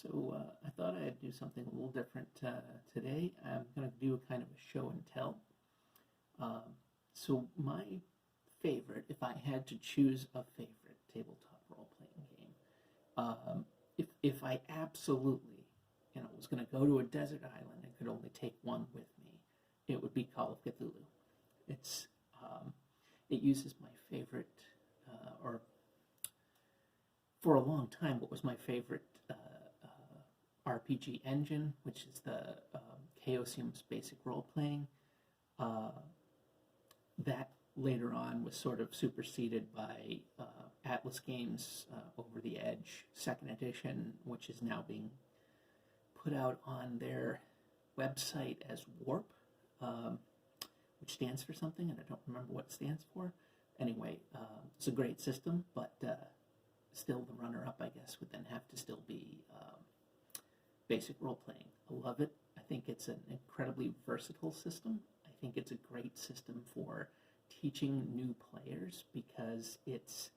I thought I'd do something a little different today. I'm going to do a kind of a show and tell. My favorite, if I had to choose a favorite tabletop role-playing game, if I absolutely, was going to go to a desert island and could only take one with me, it would be Call of Cthulhu. It's it uses my favorite, or for a long time, what was my favorite RPG engine, which is the Chaosium's basic role playing. That later on was sort of superseded by Atlas Games' Over the Edge second edition, which is now being put out on their website as Warp, which stands for something, and I don't remember what it stands for. Anyway, it's a great system, but still the runner-up, I guess, would then have to still be basic role-playing. I love it. I think it's an incredibly versatile system. I think it's a great system for teaching new players because it's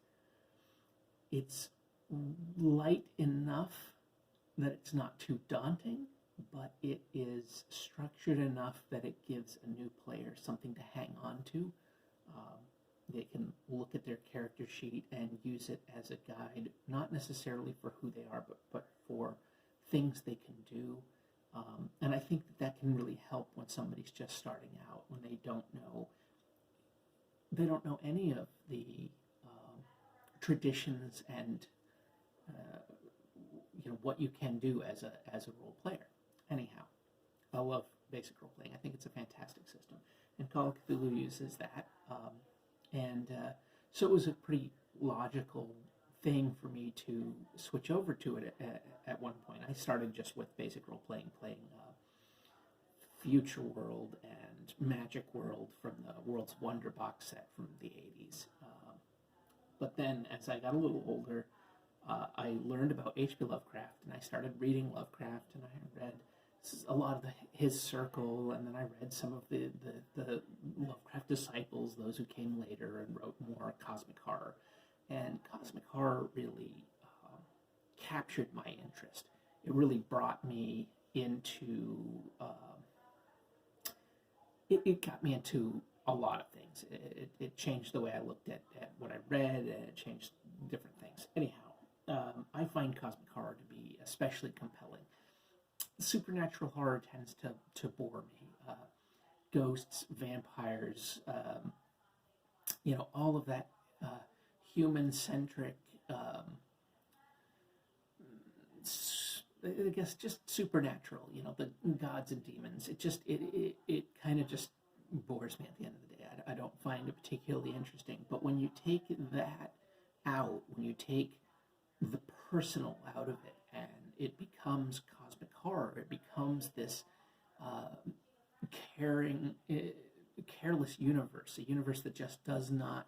light enough that it's not too daunting, but it is structured enough that it gives a new player something to hang on to. They can look at their character sheet and use it as a guide, not necessarily for who they are, but for things they can do. And I think that can really help when somebody's just starting out, when they don't know any of the traditions and what you can do as a role player. Anyhow, I love basic role playing. I think it's a fantastic system, and Call of Cthulhu uses that. So it was a pretty logical thing for me to switch over to it at one point. I started just with basic role playing Future World and Magic World from the World's Wonder box set from the 80s. But then as I got a little older, I learned about H.P. Lovecraft, and I started reading Lovecraft, and I read a lot of his circle, and then I read some of the Lovecraft disciples, those who came later and wrote more cosmic horror. And cosmic horror really captured my interest. It really brought me into, it got me into a lot of things. It changed the way I looked at what I read, and it changed different things. Anyhow, I find cosmic horror to be especially compelling. Supernatural horror tends to bore me. Ghosts, vampires, all of that human-centric, I guess just supernatural, the gods and demons. It kind of just bores me at the end of the day. I don't find it particularly interesting. But when you take that out, when you take the personal out of it, and it becomes cosmic horror, it becomes this careless universe, a universe that just does not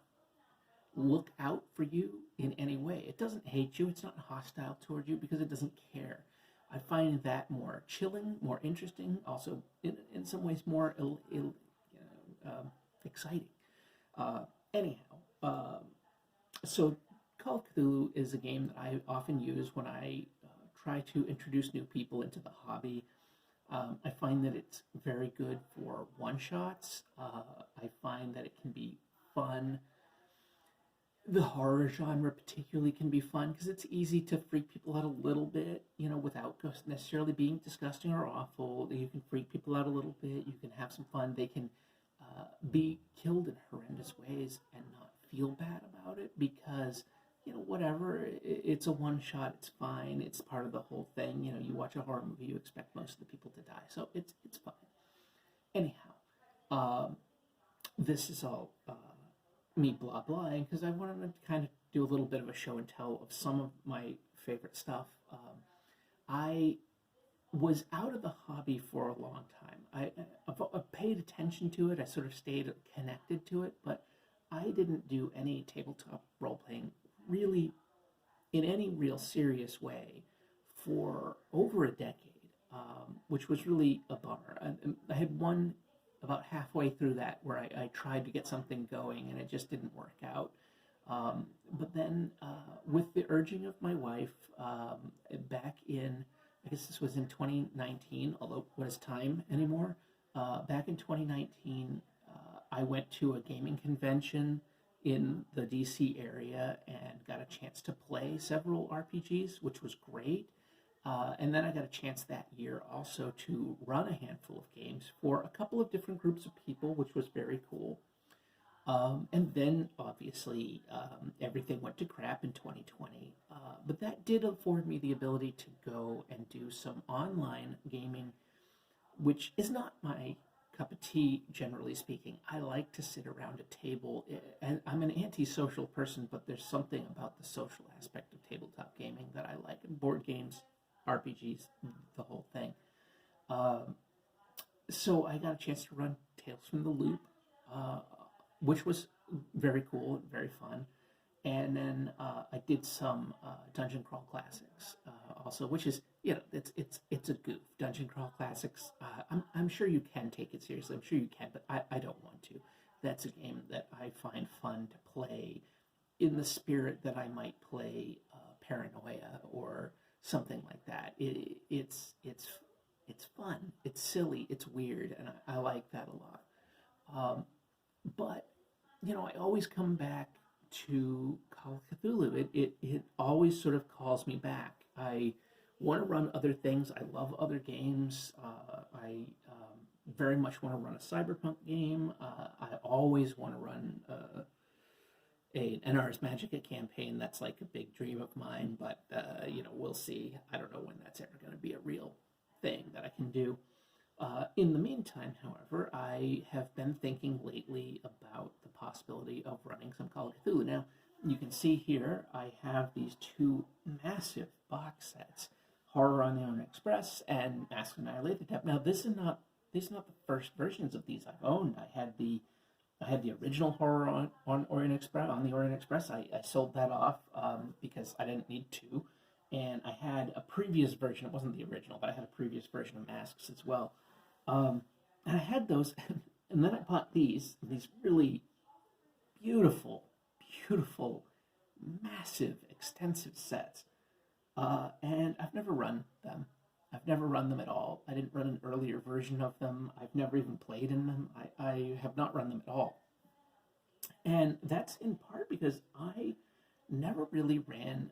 look out for you in any way. It doesn't hate you, it's not hostile toward you because it doesn't care. I find that more chilling, more interesting, also in some ways more exciting. So Call of Cthulhu is a game that I often use when I try to introduce new people into the hobby. I find that it's very good for one-shots. I find that it can be fun. The horror genre particularly can be fun because it's easy to freak people out a little bit, without necessarily being disgusting or awful. You can freak people out a little bit. You can have some fun. They can be killed in horrendous ways and not feel bad about it because, whatever, it's a one-shot, it's fine, it's part of the whole thing. You watch a horror movie, you expect most of the people to die, so it's fine. Anyhow, this is all me blah-blahing because I wanted to kind of do a little bit of a show and tell of some of my favorite stuff. I was out of the hobby for a long time. I paid attention to it, I sort of stayed connected to it, but I didn't do any tabletop role-playing really in any real serious way for over a decade, which was really a bummer. I had one about halfway through that where I tried to get something going and it just didn't work out. But then with the urging of my wife, back in I guess this was in 2019, although what is time anymore? Back in 2019, I went to a gaming convention in the DC area and got a chance to play several RPGs, which was great. And then I got a chance that year also to run a handful of games for a couple of different groups of people, which was very cool. And then obviously everything went to crap in 2020. But that did afford me the ability to go and do some online gaming, which is not my cup of tea, generally speaking. I like to sit around a table, and I'm an antisocial person, but there's something about the social aspect of tabletop gaming that I like. Board games, RPGs, the whole thing. Um, so I got a chance to run Tales from the Loop, uh, which was very cool, very fun. And then I did some Dungeon Crawl Classics also, which is, it's a goof. Dungeon Crawl Classics. I'm sure you can take it seriously. I'm sure you can, but I don't want to. That's a game that I find fun to play in the spirit that I might play Paranoia or something like that. It's fun. It's silly. It's weird, and I like that a lot. But I always come back to Call of Cthulhu. It always sort of calls me back. I want to run other things. I love other games. I very much want to run a cyberpunk game. I always want to run an Ars Magica campaign. That's like a big dream of mine, but we'll see. I don't know when that's ever going to be a real thing that I can do. In the meantime, however, I have been thinking lately about the possibility of running some Call of Cthulhu. Now, you can see here I have these two massive box sets, Horror on the Orient Express and Mask and Annihilate the Tap. Now, these are not the first versions of these I've owned. I had the original Horror on Orient Express on the Orient Express. I sold that off because I didn't need to. And I had a previous version. It wasn't the original, but I had a previous version of Masks as well. And I had those, and then I bought these really beautiful, beautiful, massive, extensive sets. And I've never run them. I've never run them at all. I didn't run an earlier version of them. I've never even played in them. I have not run them at all. And that's in part because I never really ran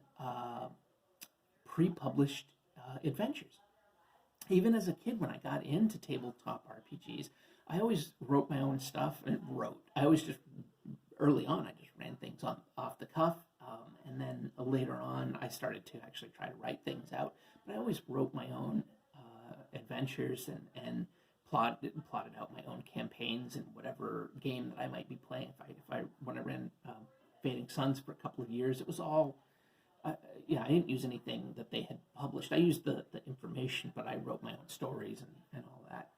pre-published adventures. Even as a kid, when I got into tabletop RPGs, I always wrote my own stuff and I always just early on I just ran things off the cuff, and then later on I started to actually try to write things out. But I always wrote my own adventures and plotted out my own campaigns in whatever game that I might be playing. If I when I ran Fading Suns for a couple of years, it was all I didn't use anything that they had published. I used the information, but I wrote my own stories and all that.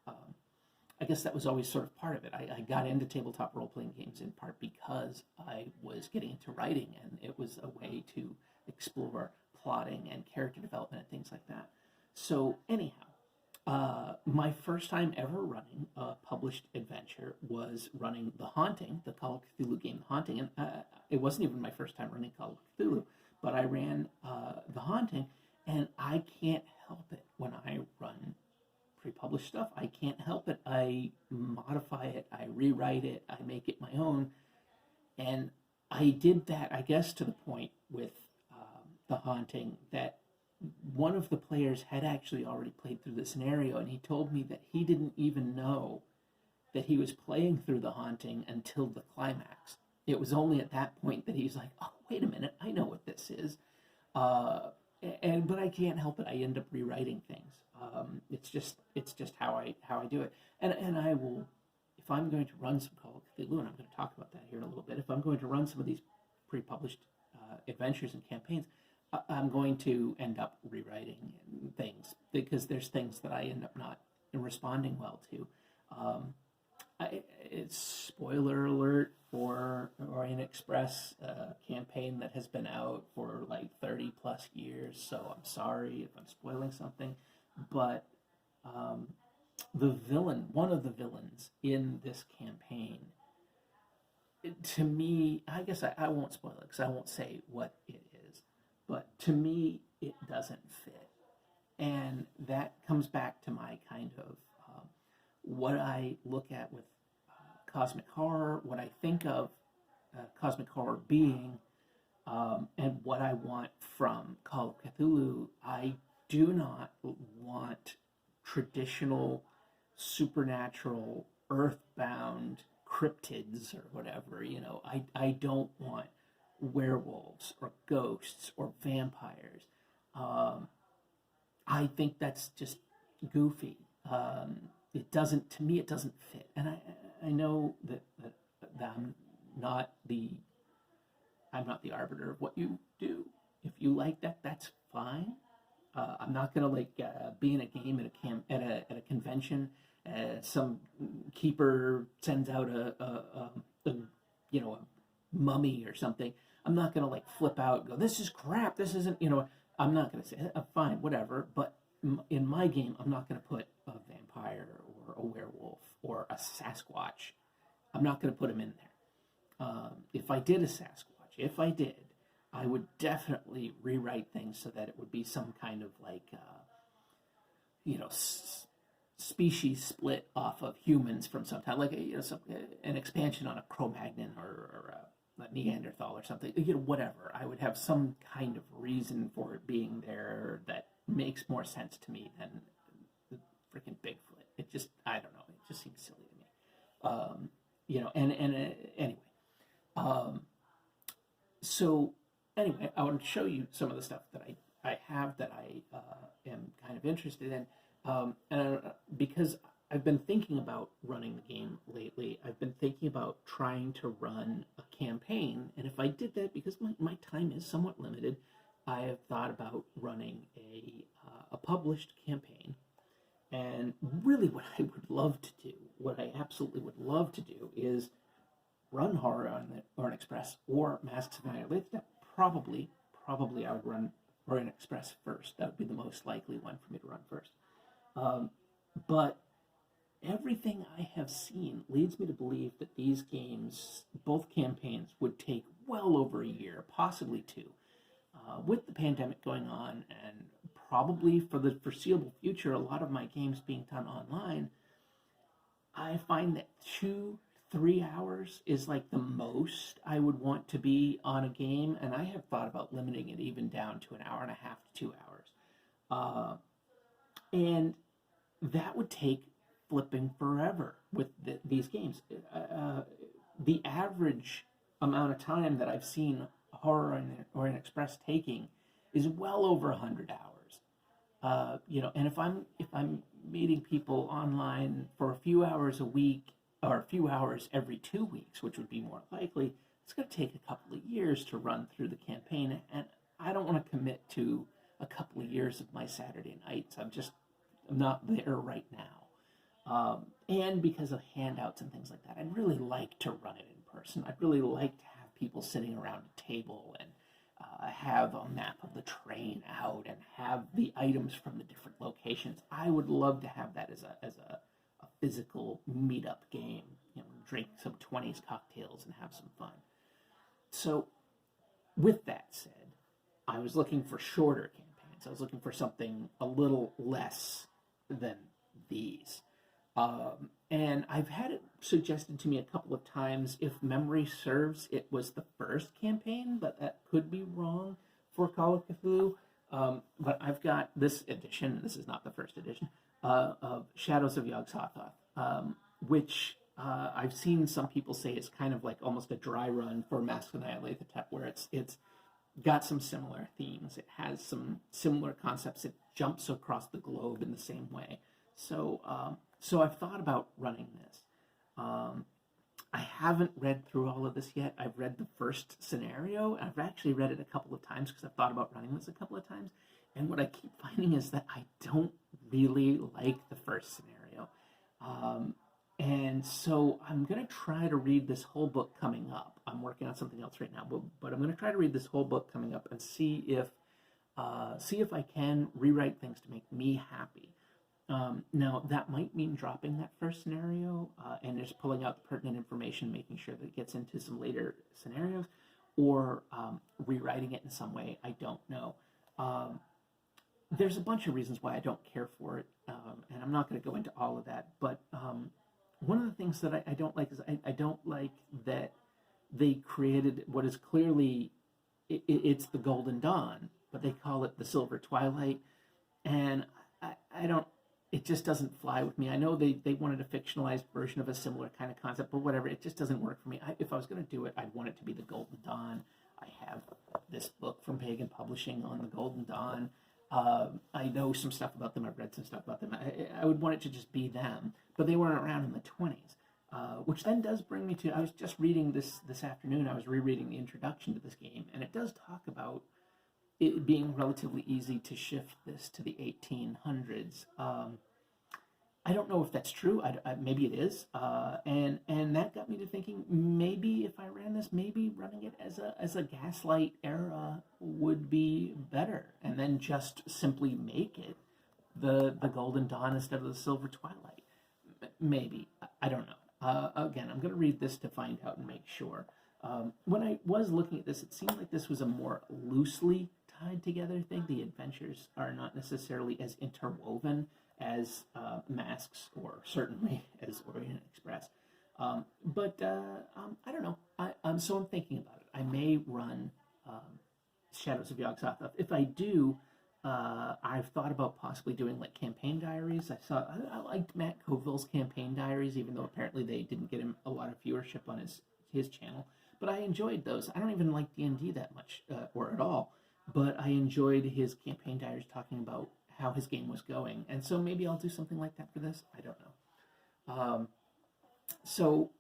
I guess that was always sort of part of it. I got into tabletop role-playing games in part because I was getting into writing, and it was a way to explore plotting and character development and things like that. So anyhow, my first time ever running a published adventure was running The Haunting, the Call of Cthulhu game The Haunting, and it wasn't even my first time running Call of Cthulhu, but I ran The Haunting, and I can't help it when I run pre-published stuff. I can't help it. I modify it, I rewrite it, I make it my own, and I did that, I guess, to the point with The Haunting that one of the players had actually already played through the scenario, and he told me that he didn't even know that he was playing through The Haunting until the climax. It was only at that point that he's like, "Oh, wait a minute, I know what this is," but I can't help it. I end up rewriting things. It's just how I do it. And I will, if I'm going to run some Call of Cthulhu, and I'm going to talk about that here in a little bit. If I'm going to run some of these pre-published adventures and campaigns, I'm going to end up rewriting things because there's things that I end up not responding well to. It's spoiler alert for Orient Express campaign that has been out for like 30 plus years, so I'm sorry if I'm spoiling something, but the villain, one of the villains in this campaign, to me, I guess I won't spoil it because I won't say what it is, but to me, it doesn't fit. And that comes back to my kind of what I look at with cosmic horror, what I think of cosmic horror being, and what I want from Call of Cthulhu. I do not want traditional supernatural earthbound cryptids or whatever. I don't want werewolves or ghosts or vampires. um, I think that's just goofy. It doesn't, to me, it doesn't fit. And I know that not the I'm not the arbiter of what you do. If you like that, that's fine. I'm not gonna be in a game at a convention. Some keeper sends out a a mummy or something. I'm not gonna flip out and go, "This is crap. This isn't." I'm not gonna say, "Fine, whatever." But in my game, I'm not gonna put a vampire or a werewolf or a Sasquatch. I'm not gonna put them in there. If I did a Sasquatch, if I did, I would definitely rewrite things so that it would be some kind of species split off of humans from some time, an expansion on a Cro-Magnon or a Neanderthal or something, whatever. I would have some kind of reason for it being there that makes more sense to me than the freaking Bigfoot. It just, I don't know, it just seems silly to me. Anyway. Um, so anyway, I want to show you some of the stuff that I have that I am kind of interested in. Because I've been thinking about running the game lately, I've been thinking about trying to run a campaign. And if I did that, because my time is somewhat limited, I have thought about running a published campaign. And really what I would love to do, what I absolutely would love to do, is run Horror on the Orient Express or Masks of Annihilation. Probably I would run Orient Express first. That would be the most likely one for me to run first. But everything I have seen leads me to believe that these games, both campaigns, would take well over a year, possibly two. With the pandemic going on, and probably for the foreseeable future, a lot of my games being done online, I find that 2-3 hours is like the most I would want to be on a game, and I have thought about limiting it even down to an hour and a half to 2 hours. And that would take flipping forever with these games. The average amount of time that I've seen Horror and Orient Express taking is well over 100 hours. And if I'm meeting people online for a few hours a week or a few hours every 2 weeks, which would be more likely, it's going to take a couple of years to run through the campaign, and I don't want to commit to a couple of years of my Saturday nights. I'm not there right now. And because of handouts and things like that, I'd really like to run it in person. I'd really like to have people sitting around a table and have a map of the train out and have the items from the different locations. I would love to have that as a physical meetup game. Drink some 20s cocktails and have some fun. So, with that said, I was looking for shorter campaigns. I was looking for something a little less than these. And I've had it suggested to me a couple of times. If memory serves, it was the first campaign, but that could be wrong for Call of Cthulhu. But I've got this edition, this is not the first edition, of Shadows of Yog-Sothoth, which I've seen some people say is kind of like almost a dry run for Masks of Nyarlathotep, where it's got some similar themes. It has some similar concepts. It jumps across the globe in the same way. So I've thought about running this. I haven't read through all of this yet. I've read the first scenario, and I've actually read it a couple of times because I've thought about running this a couple of times. And what I keep finding is that I don't really like the first scenario. And so I'm going to try to read this whole book coming up. I'm working on something else right now, but I'm going to try to read this whole book coming up and see if I can rewrite things to make me happy. Now, that might mean dropping that first scenario and just pulling out the pertinent information, making sure that it gets into some later scenarios, or rewriting it in some way. I don't know. there's a bunch of reasons why I don't care for it, and I'm not going to go into all of that. But one of the things that I don't like is I don't like that they created what is clearly it's the Golden Dawn, but they call it the Silver Twilight, and I don't. It just doesn't fly with me. I know they wanted a fictionalized version of a similar kind of concept, but whatever. It just doesn't work for me. If I was going to do it, I'd want it to be the Golden Dawn. I have this book from Pagan Publishing on the Golden Dawn. I know some stuff about them. I've read some stuff about them. I would want it to just be them, but they weren't around in the 20s, which then does bring me to. I was just reading this afternoon. I was rereading the introduction to this game, and it does talk about it being relatively easy to shift this to the 1800s. I don't know if that's true. Maybe it is, and that got me to thinking. Maybe if I ran this, maybe running it as a Gaslight era would be better, and then just simply make it the Golden Dawn instead of the Silver Twilight. Maybe I don't know. Again, I'm going to read this to find out and make sure. When I was looking at this, it seemed like this was a more loosely tied together thing. The adventures are not necessarily as interwoven as Masks or certainly as Orient Express. But I don't know. So I'm thinking about it. I may run Shadows of Yog-Sothoth. If I do, I've thought about possibly doing like campaign diaries. I liked Matt Colville's campaign diaries, even though apparently they didn't get him a lot of viewership on his channel. But I enjoyed those. I don't even like D&D that much or at all, but I enjoyed his campaign diaries talking about how his game was going. And so maybe I'll do something like that for this. I don't know. So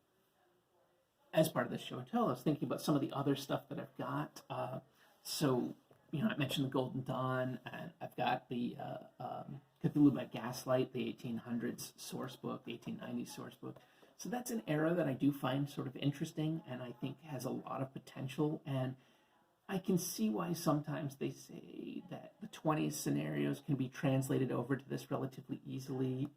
as part of this show and tell, I was thinking about some of the other stuff that I've got. So, I mentioned the Golden Dawn, and I've got the Cthulhu by Gaslight, the 1800s source book, the 1890s source book. So that's an era that I do find sort of interesting and I think has a lot of potential. And I can see why sometimes they say that the 20s scenarios can be translated over to this relatively easily.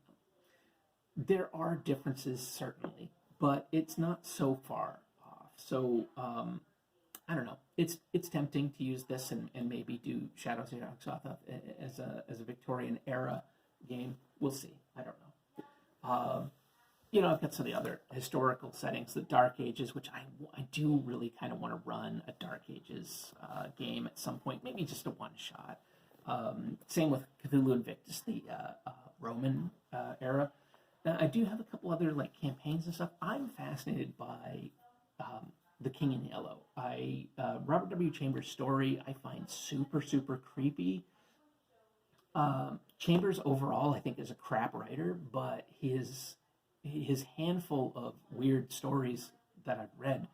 There are differences, certainly, but it's not so far off. So, I don't know. It's tempting to use this and maybe do Shadows of Yog-Sothoth as a Victorian era game. We'll see. I don't know. I've got some of the other historical settings, the Dark Ages, which I do really kind of want to run a Dark Ages game at some point, maybe just a one-shot. Same with Cthulhu Invictus, the Roman era. Now, I do have a couple other like campaigns and stuff. I'm fascinated by The King in Yellow. Robert W. Chambers' story I find super, super creepy. Chambers overall, I think, is a crap writer, but his handful of weird stories that I've read,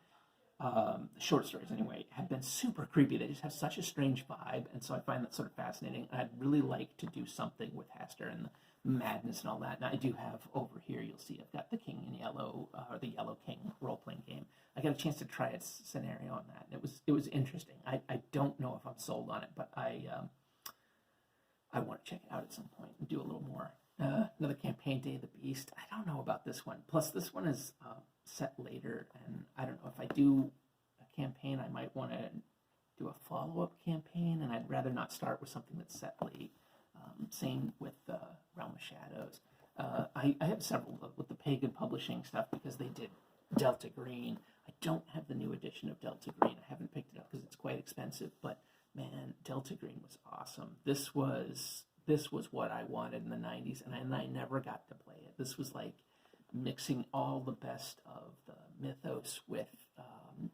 short stories anyway, have been super creepy. They just have such a strange vibe, and so I find that sort of fascinating. I'd really like to do something with Hester and the madness and all that. And I do have over here, you'll see, I've got the King in Yellow, or the Yellow King role-playing game. I got a chance to try a scenario on that, and it was interesting. I don't know if I'm sold on it, but I want to check it out at some point and do a little more. Another campaign, Day of the Beast. I don't know about this one. Plus, this one is set later, and I don't know if I do a campaign, I might want to do a follow-up campaign, and I'd rather not start with something that's set late. Same with Realm of Shadows. I have several with the Pagan Publishing stuff because they did Delta Green. I don't have the new edition of Delta Green. I haven't picked it up because it's quite expensive, but man, Delta Green was awesome. This was what I wanted in the 90s, and I never got to play it. This was like mixing all the best of the mythos with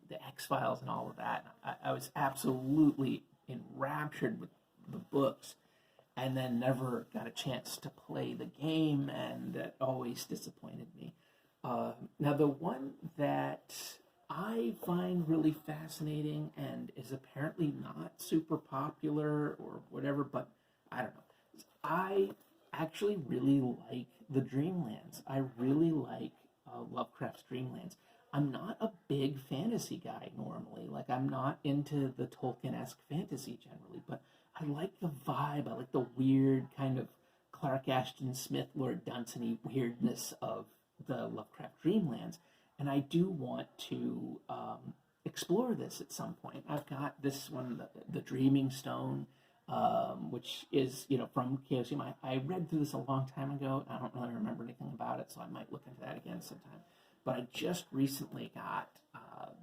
the X-Files and all of that. I was absolutely enraptured with the books, and then never got a chance to play the game, and that always disappointed me. Now, the one that I find really fascinating and is apparently not super popular or whatever, but I don't know. I actually really like the Dreamlands. I really like Lovecraft's Dreamlands. I'm not a big fantasy guy normally. Like, I'm not into the Tolkien-esque fantasy generally, but I like the vibe. I like the weird kind of Clark Ashton Smith, Lord Dunsany weirdness of the Lovecraft Dreamlands. And I do want to explore this at some point. I've got this one, the Dreaming Stone. which is, from Chaosium. I read through this a long time ago. I don't really remember anything about it, so I might look into that again sometime. But I just recently got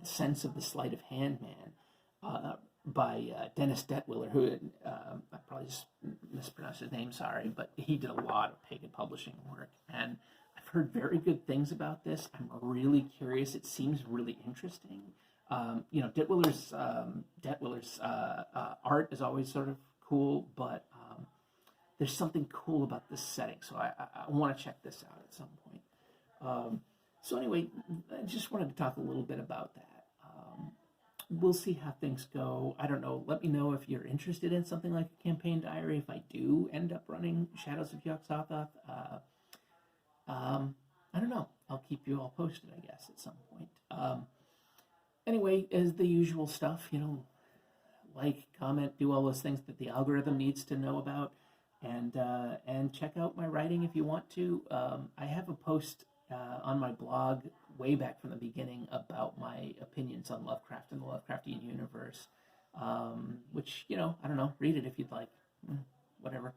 The Sense of the Sleight of Hand Man by Dennis Detwiller, who I probably just mispronounced his name, sorry, but he did a lot of pagan publishing work. And I've heard very good things about this. I'm really curious. It seems really interesting. Detwiller's art is always sort of cool, but there's something cool about this setting, so I want to check this out at some point. So anyway, I just wanted to talk a little bit about that. We'll see how things go. I don't know. Let me know if you're interested in something like a campaign diary. If I do end up running Shadows of Yog-Sothoth, I don't know. I'll keep you all posted, I guess, at some point. Anyway, as the usual stuff, like, comment, do all those things that the algorithm needs to know about, and check out my writing if you want to. I have a post on my blog way back from the beginning about my opinions on Lovecraft and the Lovecraftian universe, which, I don't know, read it if you'd like. Whatever.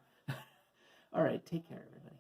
All right, take care, everybody.